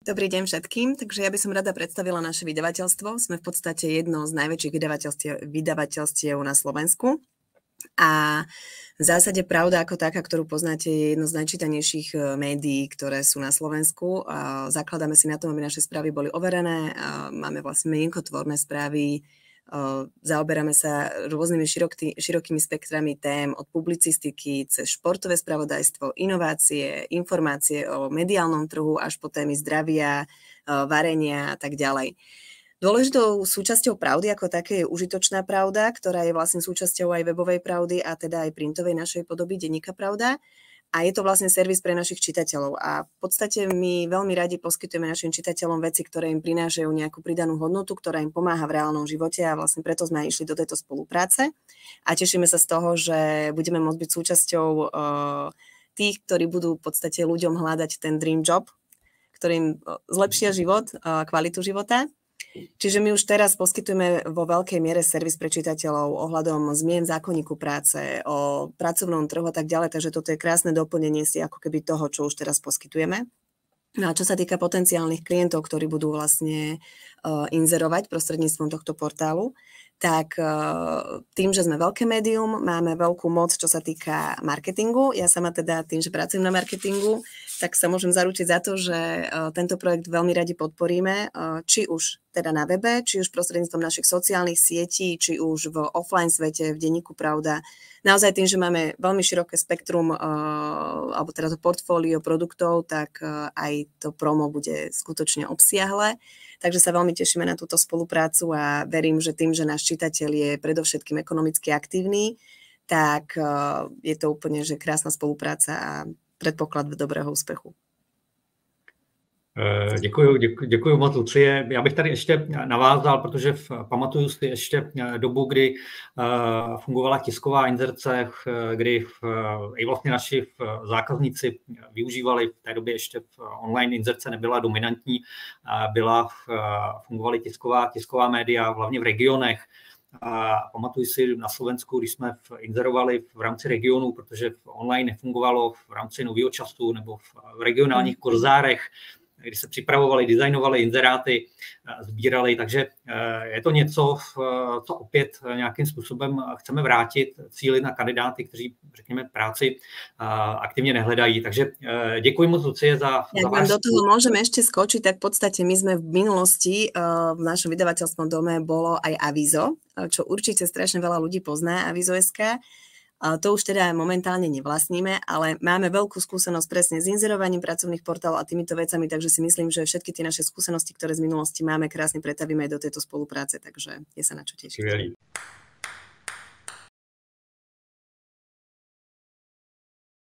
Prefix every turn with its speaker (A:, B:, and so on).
A: Dobrý deň všetkým. Takže ja by som rada predstavila naše vydavateľstvo. Sme v podstate jedno z najväčších vydavateľstiev na Slovensku. A v zásade Pravda ako taká, ktorú poznáte, je jedno z najčítanejších médií, ktoré sú na Slovensku. Zakladáme si na tom, aby naše správy boli overené. Máme vlastne mienkotvorné správy. Zaoberáme sa rôznymi širokými spektrami tém od publicistiky cez športové spravodajstvo, inovácie, informácie o mediálnom trhu až po témy zdravia, varenia a tak ďalej. Dôležitou súčasťou Pravdy ako také je užitočná pravda, ktorá je vlastne súčasťou aj webovej Pravdy a teda aj printovej našej podoby denníka Pravda. A je to vlastne servis pre našich čitateľov. A v podstate my veľmi radi poskytujeme našim čitateľom veci, ktoré im prinášajú nejakú pridanú hodnotu, ktorá im pomáha v reálnom živote a vlastne preto sme išli do tejto spolupráce. A tešíme sa z toho, že budeme môcť byť súčasťou tých, ktorí budú v podstate ľuďom hľadať ten dream job, ktorým zlepšia život, kvalitu života. Čiže my už teraz poskytujeme vo veľkej miere servis pre čitateľov ohľadom zmien v zákonníku práce, o pracovnom trhu a tak ďalej, takže toto je krásne doplnenie si ako keby toho, čo už teraz poskytujeme. No a čo sa týka potenciálnych klientov, ktorí budú vlastne inzerovať prostredníctvom tohto portálu, tak tým, že sme veľké médium, máme veľkú moc, čo sa týka marketingu. Ja sama teda tým, že pracujem na marketingu, tak sa môžem zaručiť za to, že tento projekt veľmi radi podporíme, či už teda na webe, či už prostredníctvom našich sociálnych sietí, či už v offline svete, v denníku Pravda. Naozaj tým, že máme veľmi široké spektrum, alebo teda to portfólio produktov, tak aj to promo bude skutočne obsiahle. Takže sa veľmi tešíme na túto spoluprácu a verím, že tým, že náš čitateľ je predovšetkým ekonomicky aktívny, tak je to úplne že krásna spolupráca a předpoklad dobrého úspěchu.
B: Děkuji moc, Lucie. Já bych tady ještě navázal, protože pamatuju si ještě dobu, kdy fungovala tisková inzerce, kdy i vlastně naši zákazníci využívali, v té době ještě online inzerce nebyla dominantní, fungovaly tisková média, hlavně v regionech. A pamatuju si na Slovensku, když jsme inzerovali v rámci regionu, protože online nefungovalo v rámci Nového času nebo v regionálních kurzárech, kdy se připravovali, designovali inzeráty, sbírali, takže je to něco, co opět nějakým způsobem chceme vrátit, cílit na kandidáty, kteří, řekněme, práci aktivně nehledají. Takže děkuji moc, Lucie, za váš...
A: Do toho môžeme ešte skočiť, tak v podstate my sme v minulosti v našom vydavateľskom dome bolo aj Avizo, čo určite strašne veľa ľudí pozná, Avizo.sk. To už teda momentálne nevlastníme, ale máme veľkú skúsenosť presne s inzerovaním pracovných portálov a týmito vecami, takže si myslím, že všetky tie naše skúsenosti, ktoré z minulosti máme, krásne pretavíme aj do tejto spolupráce, takže je sa na čo tešiť.